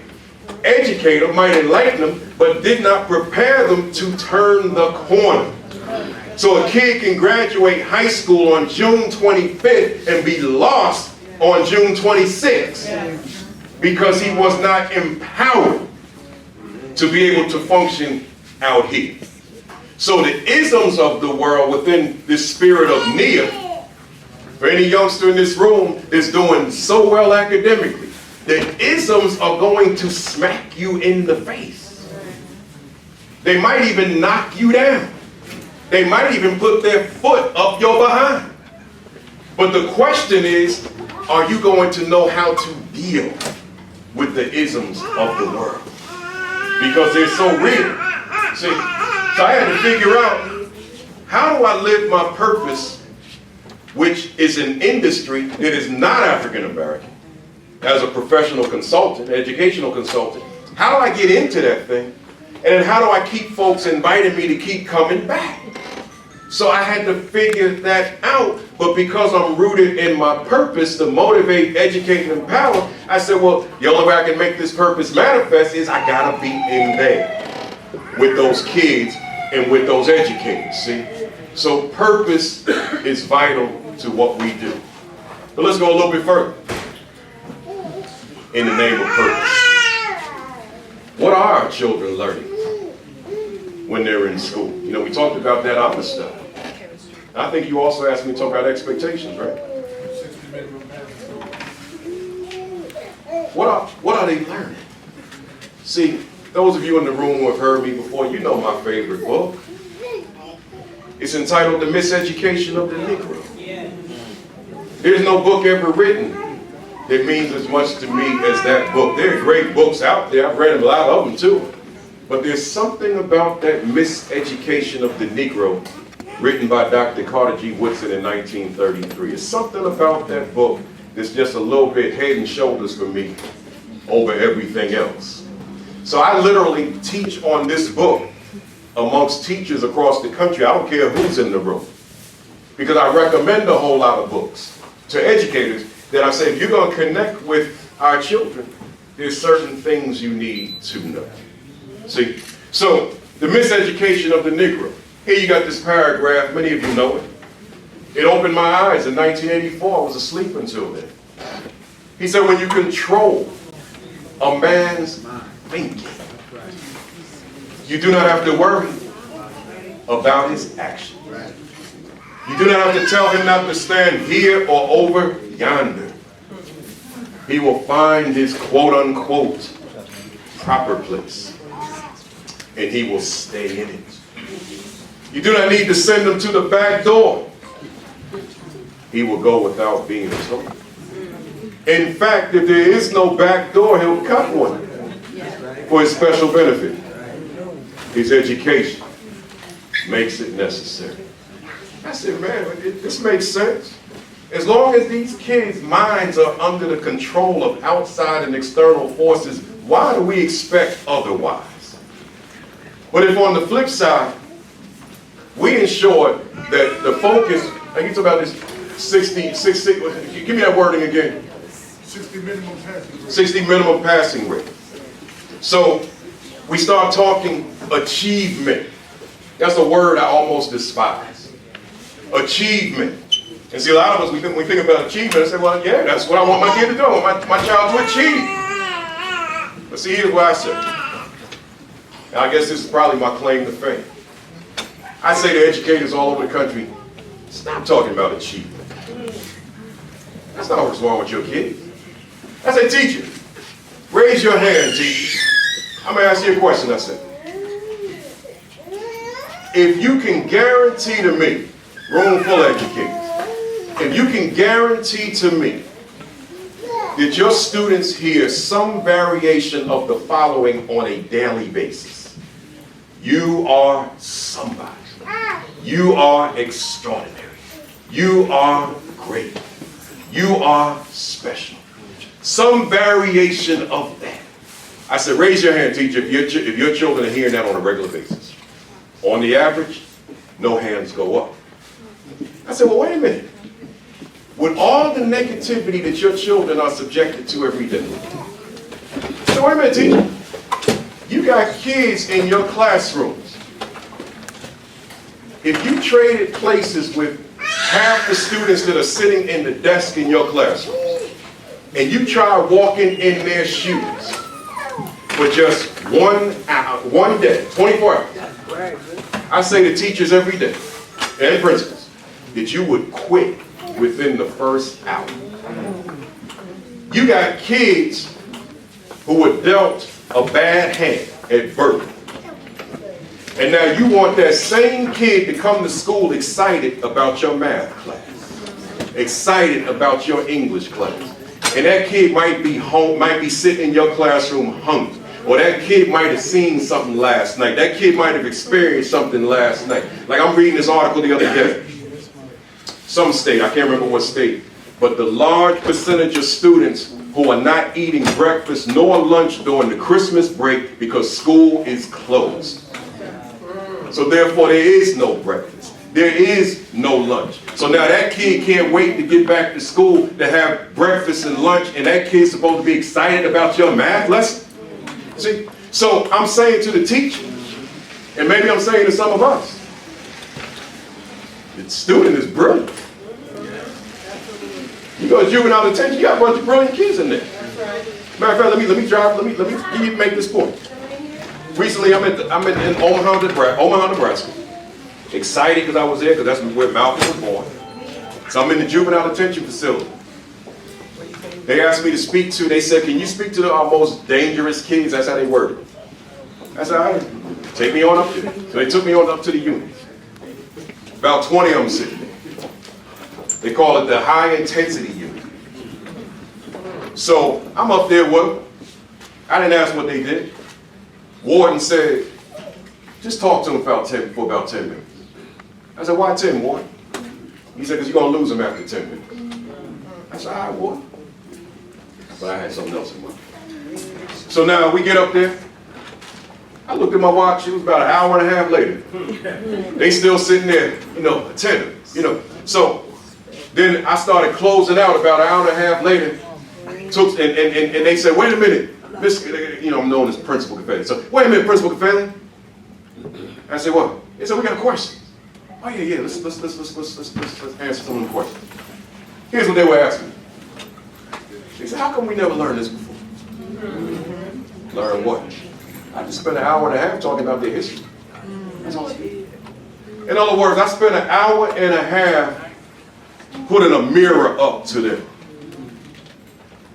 educate them, might enlighten them, but did not prepare them to turn the corner. So a kid can graduate high school on June 25th and be lost on June 26th because he was not empowered to be able to function out here. So the isms of the world within this spirit of Nia, for any youngster in this room that's doing so well academically, the isms are going to smack you in the face. They might even knock you down. They might even put their foot up your behind. But the question is, are you going to know how to deal with the isms of the world? Because they're so real. See, so I had to figure out, how do I live my purpose, which is an industry that is not African American, as a professional consultant, educational consultant? How do I get into that thing? And then how do I keep folks inviting me to keep coming back? So I had to figure that out, but because I'm rooted in my purpose to motivate, educate, and empower, I said, well, the only way I can make this purpose manifest is I gotta be in there with those kids and with those educators, see? So purpose is vital to what we do. But let's go a little bit further. In the name of purpose. What are our children learning when they're in school? You know, we talked about that other stuff. I think you also asked me to talk about expectations, right? What are they learning? See, those of you in the room who have heard me before, you know my favorite book. It's entitled The Miseducation of the Negro. There's no book ever written that means as much to me as that book. There are great books out there. I've read a lot of them too. But there's something about that miseducation of the Negro written by Dr. Carter G. Woodson in 1933. There's something about that book that's just a little bit head and shoulders for me over everything else. So I literally teach on this book amongst teachers across the country. I don't care who's in the room, because I recommend a whole lot of books to educators that I say, if you're going to connect with our children, there's certain things you need to know. See, so the miseducation of the Negro. Here you got this paragraph, many of you know it. It opened my eyes in 1984, I was asleep until then. He said, when you control a man's thinking, you do not have to worry about his actions. You do not have to tell him not to stand here or over yonder. He will find his quote-unquote proper place, and he will stay in it. You do not need to send him to the back door. He will go without being told. In fact, if there is no back door, he'll cut one for his special benefit. His education makes it necessary. I said, man, this makes sense. As long as these kids' minds are under the control of outside and external forces, why do we expect otherwise? But if on the flip side, we ensure that the focus, and you talk about this 60, give me that wording again. 60 minimum passing rate. 60 minimum passing rate. So we start talking achievement. That's a word I almost despise. Achievement. And see, a lot of us, when we think about achievement, I say, well, yeah, that's what I want my kid to do. I want my child to achieve. But see, here's what I say. And I guess this is probably my claim to fame. I say to educators all over the country, stop talking about achievement. That's not what's wrong with your kid. I say, teacher, raise your hand, teacher. I'm going to ask you a question, I said. If you can guarantee to me, room full of educators, if you can guarantee to me that your students hear some variation of the following on a daily basis, you are somebody. You are extraordinary. You are great. You are special. Some variation of that. I said, raise your hand, teacher, if your children are hearing that on a regular basis. On the average, no hands go up. I said, well, wait a minute. With all the negativity that your children are subjected to every day. So wait a minute, teacher. You got kids in your classrooms. If you traded places with half the students that are sitting in the desk in your classroom, and you try walking in their shoes for just 1 hour, 1 day, 24 hours, I say to teachers every day, and principals, that you would quit within the first hour. You got kids who were dealt a bad hand at birth. And now you want that same kid to come to school excited about your math class, excited about your English class. And that kid might be home, might be sitting in your classroom hungry. Or that kid might have seen something last night. That kid might have experienced something last night. Like I'm reading this article the other day. Some state, I can't remember what state, but the large percentage of students who are not eating breakfast nor lunch during the Christmas break because school is closed. So therefore there is no breakfast. There is no lunch. So now that kid can't wait to get back to school to have breakfast and lunch, and that kid's supposed to be excited about your math lesson. See? So I'm saying to the teacher, and maybe I'm saying to some of us, the student is brilliant. You go to juvenile detention, you got a bunch of brilliant kids in there. Matter of fact, let me make this point. Recently, I'm in Omaha, Nebraska. Excited because I was there, because that's where Malcolm was born. So I'm in the juvenile detention facility. They asked me to speak to, they said, can you speak to our most dangerous kids? That's how they worded it. I said, all right, take me on up there. So they took me on up to the unit. About 20 of them sitting there. They call it the high intensity unit. So I'm up there with them. I didn't ask what they did. Warden said, just talk to them for about 10 minutes. I said, why 10, Warden? He said, because you're going to lose them after 10 minutes. I said, all right, Warden. But I had something else in mind. So now we get up there. I looked at my watch. It was about an hour and a half later. They still sitting there, attending, So then I started closing out about an hour and a half later. And they said, wait a minute. I'm known as Principal Caffelli. So, wait a minute, Principal Caffelli. I said, what? They said, we got a question. Oh yeah, let's answer some of the questions. Here's what they were asking. They said, how come we never learned this before? Learn what? I just spent an hour and a half talking about their history. That's all I did. In other words, I spent an hour and a half putting a mirror up to them.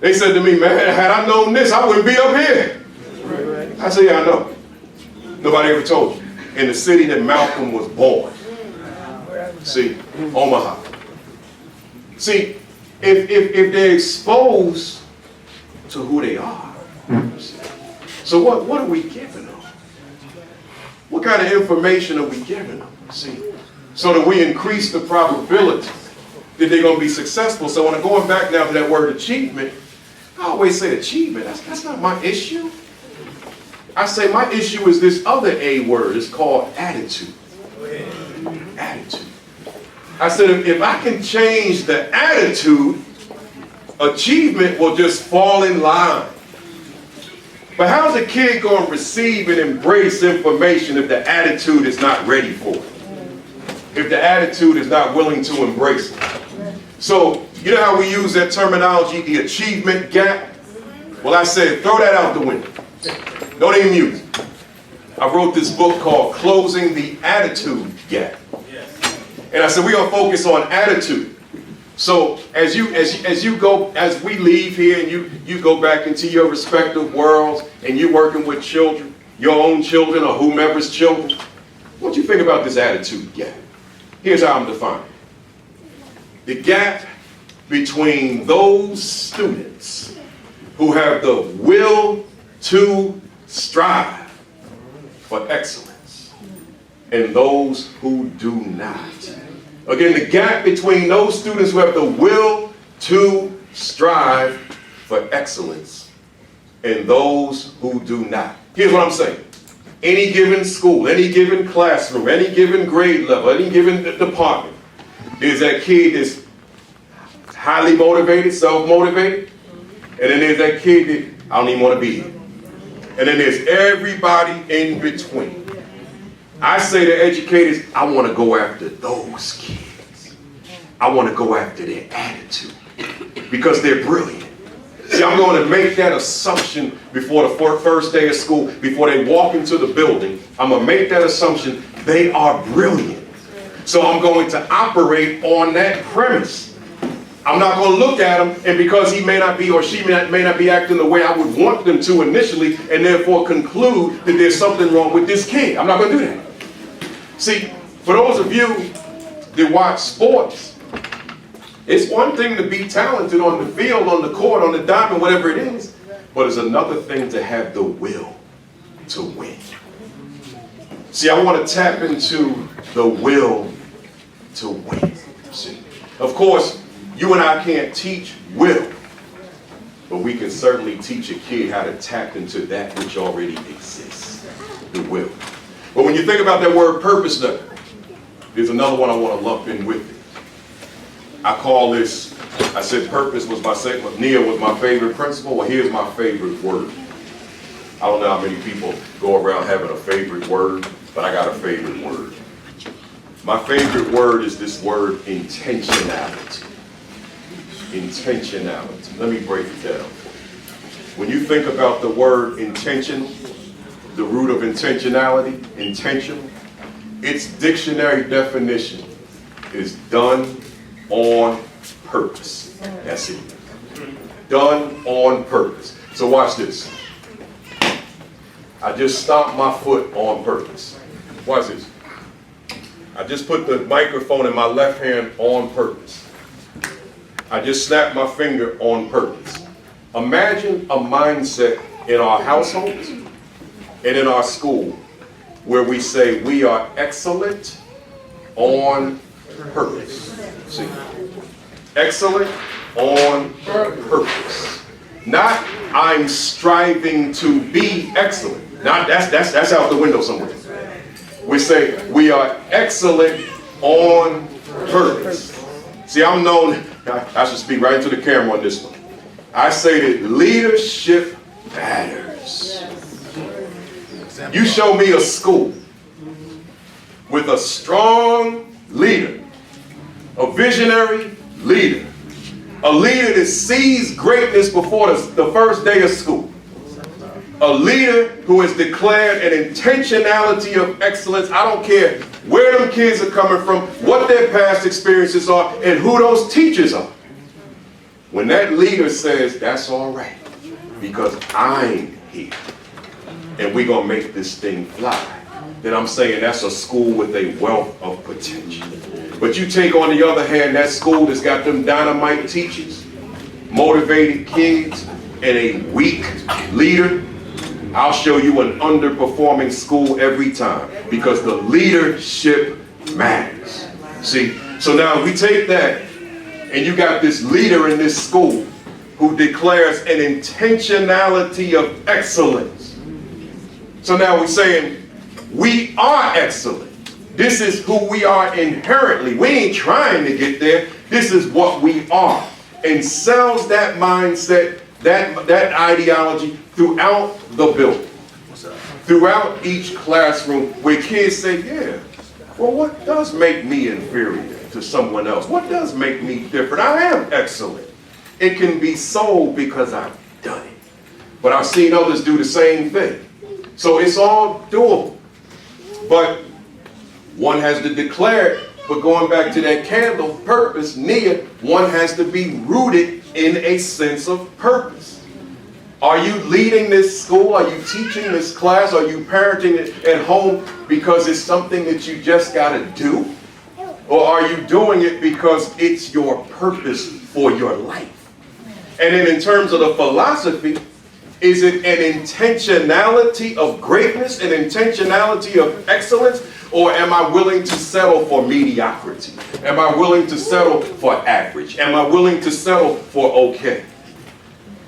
They said to me, man, had I known this, I wouldn't be up here. I said, yeah, I know. Nobody ever told you. In the city that Malcolm was born. See, Omaha. See, if they're exposed to who they are, so what are we giving them? What kind of information are we giving them? See, so that we increase the probability that they're going to be successful. So when I'm going back now to that word achievement, I always say achievement. That's not my issue. I say my issue is this other A word. It's called attitude. Attitude. I said if I can change the attitude, achievement will just fall in line. But how's a kid going to receive and embrace information if the attitude is not ready for it? If the attitude is not willing to embrace it? So, you know how we use that terminology, the achievement gap? Well, I said, throw that out the window. Don't even use it. I wrote this book called Closing the Attitude Gap. And I said, we're going to focus on attitude. So as we leave here and you go back into your respective worlds and you're working with children, your own children or whomever's children, what do you think about this attitude gap? Here's how I'm defining it. The gap between those students who have the will to strive for excellence and those who do not. Again, the gap between those students who have the will to strive for excellence and those who do not. Here's what I'm saying. Any given school, any given classroom, any given grade level, any given department, there's that kid that's highly motivated, self-motivated, and then there's that kid that I don't even want to be here. And then there's everybody in between. I say to educators, I want to go after those kids. I want to go after their attitude because they're brilliant. See, I'm going to make that assumption before the first day of school, before they walk into the building. I'm going to make that assumption they are brilliant. So I'm going to operate on that premise. I'm not going to look at them, and because he may not be or she may not be acting the way I would want them to initially, and therefore conclude that there's something wrong with this kid. I'm not going to do that. See, for those of you that watch sports, it's one thing to be talented on the field, on the court, on the diamond, whatever it is, but it's another thing to have the will to win. See, I want to tap into the will to win. See, of course, you and I can't teach will, but we can certainly teach a kid how to tap into that which already exists, the will. But when you think about that word purpose, though, there's another one I want to lump in with it. I call this, I said purpose was Nia was my favorite principle. Well, here's my favorite word. I don't know how many people go around having a favorite word, but I got a favorite word. My favorite word is this word intentionality. Intentionality. Let me break it down. When you think about the word intentional, the root of intentionality, intentional, its dictionary definition is done on purpose. That's it. Done on purpose. So watch this. I just stomped my foot on purpose. Watch this. I just put the microphone in my left hand on purpose. I just snapped my finger on purpose. Imagine a mindset in our households and in our school where we say we are excellent on purpose. See? Excellent on purpose. Not I'm striving to be excellent. Not that's out the window somewhere. We say we are excellent on purpose. See, I'm known, I should speak right into the camera on this one. I say that leadership matters. You show me a school with a strong leader, a visionary leader, a leader that sees greatness before the first day of school, a leader who has declared an intentionality of excellence. I don't care where them kids are coming from, what their past experiences are, and who those teachers are. When that leader says, that's all right, because I'm here, and we're going to make this thing fly, then I'm saying that's a school with a wealth of potential. But you take, on the other hand, that school that's got them dynamite teachers, motivated kids, and a weak leader, I'll show you an underperforming school every time, because the leadership matters. See, so now we take that, and you got this leader in this school who declares an intentionality of excellence. So now we're saying we are excellent. This is who we are inherently. We ain't trying to get there. This is what we are. And sells that mindset, that ideology throughout the building, throughout each classroom, where kids say, yeah, well, what does make me inferior to someone else? What does make me different? I am excellent. It can be sold because I've done it. But I've seen others do the same thing. So it's all doable. But one has to declare it. But going back to that candle, purpose, Nia, one has to be rooted in a sense of purpose. Are you leading this school? Are you teaching this class? Are you parenting it at home because it's something that you just got to do? Or are you doing it because it's your purpose for your life? And then in terms of the philosophy, is it an intentionality of greatness, an intentionality of excellence, or am I willing to settle for mediocrity? Am I willing to settle for average? Am I willing to settle for okay?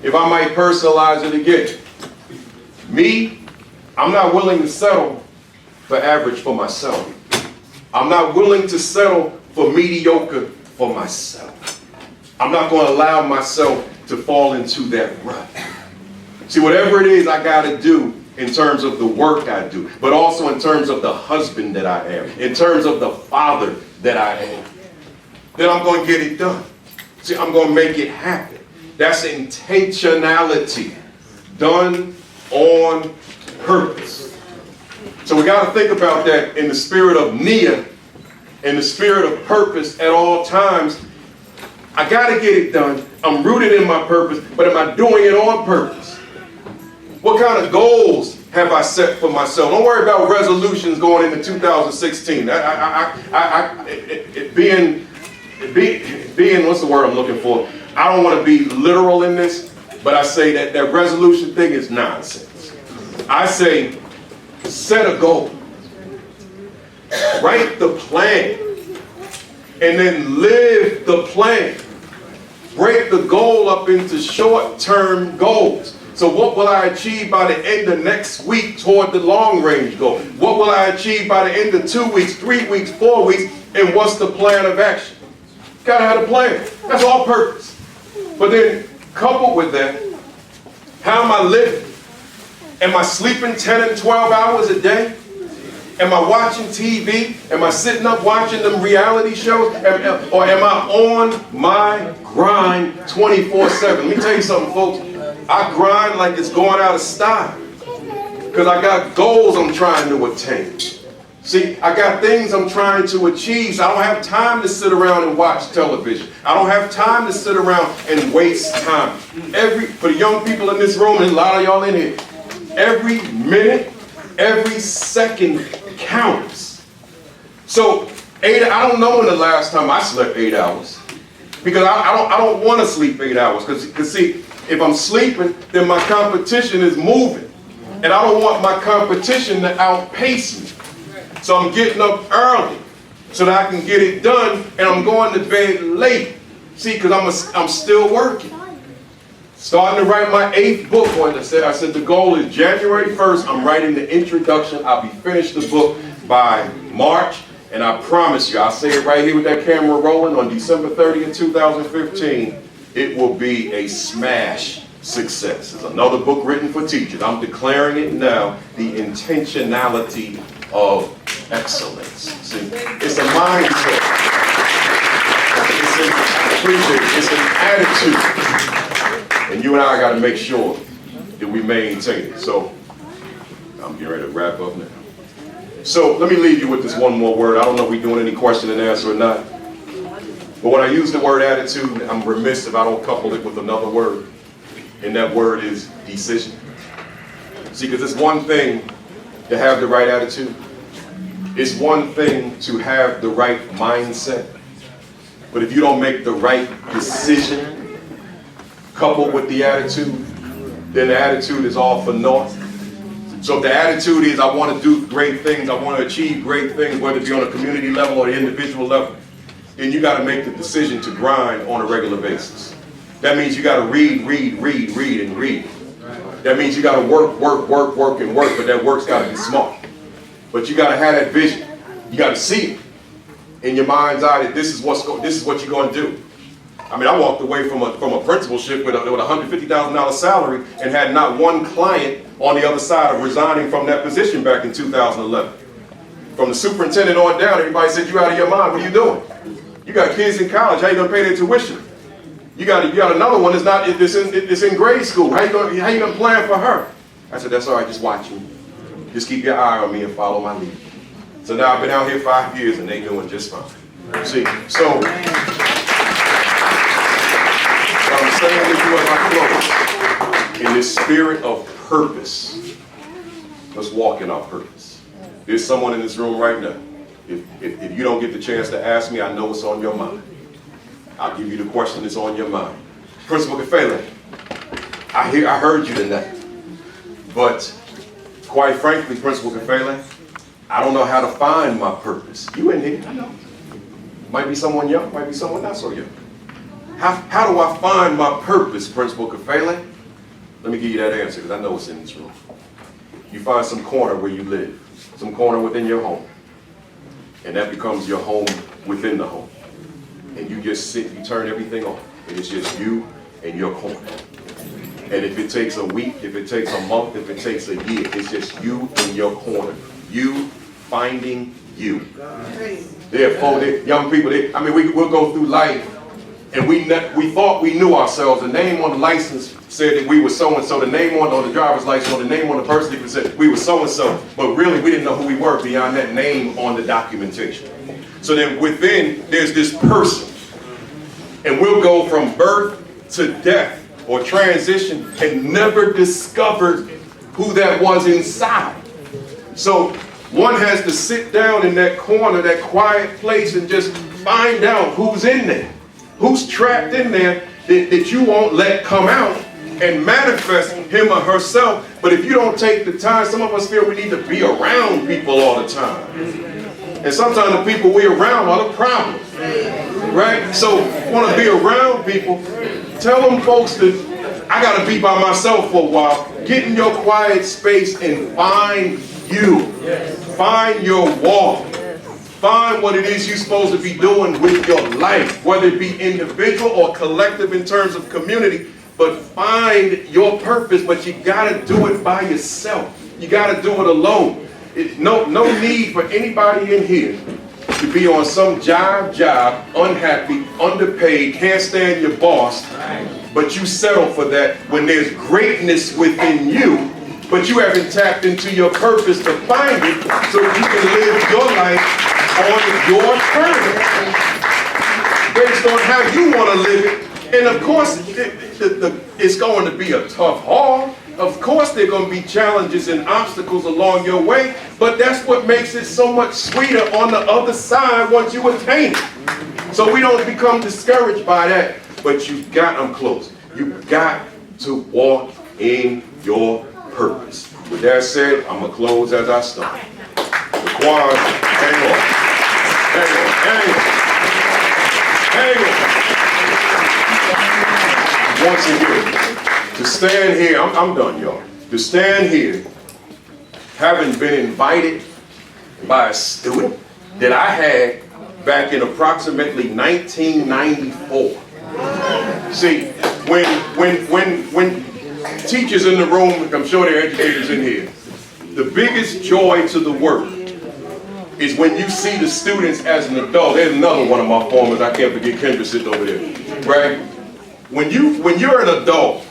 If I might personalize it again, me, I'm not willing to settle for average for myself. I'm not willing to settle for mediocre for myself. I'm not going to allow myself to fall into that rut. See, whatever it is I got to do in terms of the work I do, but also in terms of the husband that I am, in terms of the father that I am, then I'm going to get it done. See, I'm going to make it happen. That's intentionality, done on purpose. So we got to think about that in the spirit of Nia, in the spirit of purpose at all times. I got to get it done. I'm rooted in my purpose, but am I doing it on purpose? What kind of goals have I set for myself? Don't worry about resolutions going into 2016. Being, what's the word I'm looking for? I don't want to be literal in this, but I say that that resolution thing is nonsense. I say, set a goal. Write the plan. And then live the plan. Break the goal up into short-term goals. So what will I achieve by the end of next week toward the long-range goal? What will I achieve by the end of 2 weeks, 3 weeks, 4 weeks? And what's the plan of action? Gotta have a plan. That's all purpose. But then, coupled with that, how am I living? Am I sleeping 10 and 12 hours a day? Am I watching TV? Am I sitting up watching them reality shows? Or am I on my grind 24/7? Let me tell you something, folks. I grind like it's going out of style. Because I got goals I'm trying to attain. See, I got things I'm trying to achieve. So I don't have time to sit around and watch television. I don't have time to sit around and waste time. For the young people in this room, and a lot of y'all in here, every minute, every second counts. So I don't know when the last time I slept 8 hours. Because I don't want to sleep 8 hours. Because see, if I'm sleeping, then my competition is moving. And I don't want my competition to outpace me. So I'm getting up early so that I can get it done, and I'm going to bed late. See, because I'm still working. Starting to write my 8th book. I said the goal is January 1st, I'm writing the introduction. I'll be finished the book by March. And I promise you, I'll say it right here with that camera rolling, on December 30th, 2015, it will be a smash success. There's another book written for teachers. I'm declaring it now, The Intentionality of Excellence. See, it's a mindset. It's an attitude. And you and I got to make sure that we maintain it. So, I'm getting ready to wrap up now. So let me leave you with this one more word. I don't know if we're doing any question and answer or not. But when I use the word attitude, I'm remiss if I don't couple it with another word. And that word is decision. See, because it's one thing to have the right attitude. It's one thing to have the right mindset. But if you don't make the right decision coupled with the attitude, then the attitude is all for naught. So if the attitude is, I want to do great things, I want to achieve great things, whether it be on a community level or the individual level, then you got to make the decision to grind on a regular basis. That means you got to read, and read. That means you got to work, but that work's got to be smart. But you got to have that vision. You got to see it in your mind's eye that this is what you're going to do. I mean, I walked away from a principalship with a $150,000 salary and had not one client on the other side of resigning from that position back in 2011. From the superintendent on down, everybody said, "You out of your mind, what are you doing? You got kids in college, how you gonna pay their tuition? You got another one that's in grade school, how you gonna plan for her?" I said, "That's all right, just watch me. Just keep your eye on me and follow my lead." So now I've been out here 5 years and they doing just fine. See, so what I'm saying to you as I close, in this spirit of purpose, let's walk in our purpose. There's someone in this room right now. If you don't get the chance to ask me, I know it's on your mind. I'll give you the question that's on your mind. Principal Kafele, I heard you tonight. But quite frankly, Principal Kafele, I don't know how to find my purpose. You in here, I know. Might be someone young, might be someone not so young. How do I find my purpose, Principal Kafele? Let me give you that answer, because I know it's in this room. You find some corner where you live, some corner within your home, and that becomes your home within the home. And you just sit, you turn everything on, and it's just you and your corner. And if it takes a week, if it takes a month, if it takes a year, it's just you and your corner. You finding you. Therefore, young people, we'll go through life, and we thought we knew ourselves. The name on the license said that we were so-and-so. The name on the driver's license or the name on the birth certificate said we were so-and-so. But really, we didn't know who we were beyond that name on the documentation. So then within, there's this person. And we'll go from birth to death or transition and never discovered who that was inside. So one has to sit down in that corner, that quiet place, and just find out who's in there, who's trapped in there that you won't let come out and manifest him or herself. But if you don't take the time, some of us feel we need to be around people all the time. And sometimes the people we're around are the problem, right? So want to be around people, tell them folks that I got to be by myself for a while. Get in your quiet space and find you. Find your walk. Find what it is you're supposed to be doing with your life, whether it be individual or collective in terms of community. But find your purpose, but you got to do it by yourself. You got to do it alone. No need for anybody in here to be on some job, unhappy, underpaid, can't stand your boss, but you settle for that when there's greatness within you, but you haven't tapped into your purpose to find it so that you can live your life on your terms, based on how you want to live it. And of course, it's going to be a tough haul. Of course there are going to be challenges and obstacles along your way, but that's what makes it so much sweeter on the other side once you attain it. So we don't become discouraged by that, but you've got, I'm close, you've got to walk in your purpose. With that said, I'm going to close as I start. The Kwanza, hang on, hang on, hang on. Once again, to stand here, I'm done, y'all. To stand here, having been invited by a student that I had back in approximately 1994. See, when teachers in the room, I'm sure there are educators in here, the biggest joy to the work is when you see the students as an adult. There's another one of my formers, I can't forget Kendra sitting over there, right? When you're an adult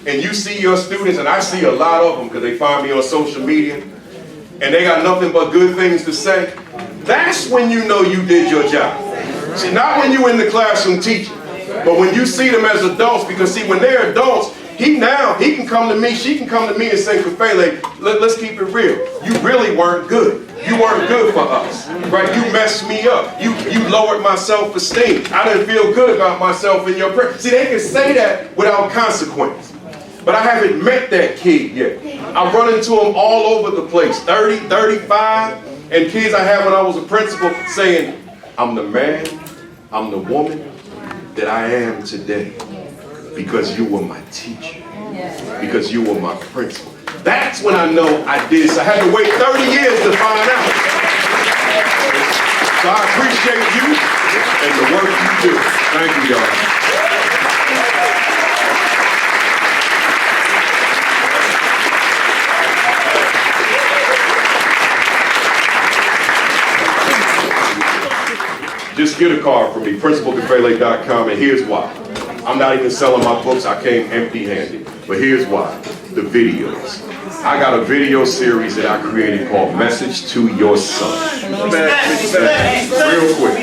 and you see your students, and I see a lot of them because they find me on social media, and they got nothing but good things to say, that's when you know you did your job. See, not when you're in the classroom teaching, but when you see them as adults, because see, when they're adults, he can come to me, she can come to me and say, Kafele, let's keep it real. You really weren't good. You weren't good for us, right? You messed me up. You lowered my self-esteem. I didn't feel good about myself in your presence. See, they can say that without consequence. But I haven't met that kid yet. I run into them all over the place, 30, 35, and kids I had when I was a principal saying, I'm the man, I'm the woman that I am today because you were my teacher, because you were my principal. That's when I know I did this. I had to wait 30 years to find out. So I appreciate you and the work you do. Thank you, y'all. Just get a card from me, principalkafele.com, and here's why. I'm not even selling my books, I came empty-handed. But here's why, the videos. I got a video series that I created called Message to Your Son. Real quick.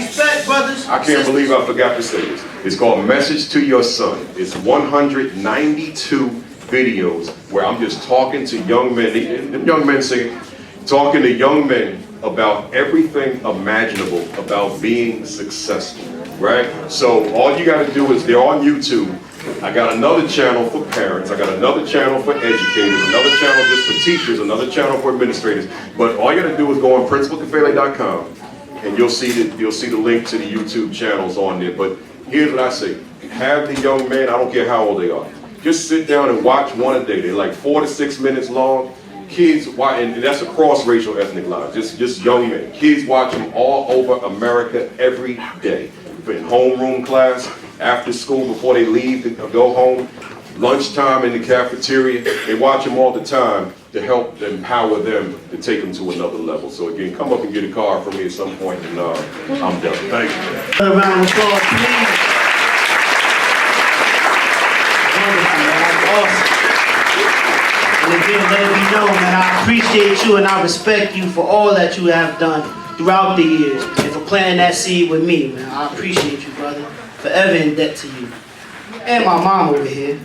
I can't believe I forgot to say this. It's called Message to Your Son. It's 192 videos where I'm just talking to young men, young men singing, talking to young men about everything imaginable about being successful, right? So all you got to do is, they're on YouTube. I got another channel for parents. I got another channel for educators, another channel just for teachers, another channel for administrators. But all you got to do is go on principalkafele.com and you'll see the link to the YouTube channels on there. But here's what I say. Have the young men, I don't care how old they are, just sit down and watch one a day. They're like 4 to 6 minutes long. Kids, and that's across racial ethnic lines, just young men. Kids watch them all over America every day. In homeroom class, after school, before they leave to go home, lunchtime in the cafeteria. They watch them all the time to help empower them to take them to another level. So again, come up and get a card from me at some point, and I'm done. Thank you. A round of applause, please. Awesome. And again, let it be known that I appreciate you and I respect you for all that you have done throughout the years and for planting that seed with me, man. I appreciate you, brother. Forever in debt to you. And my mom over here.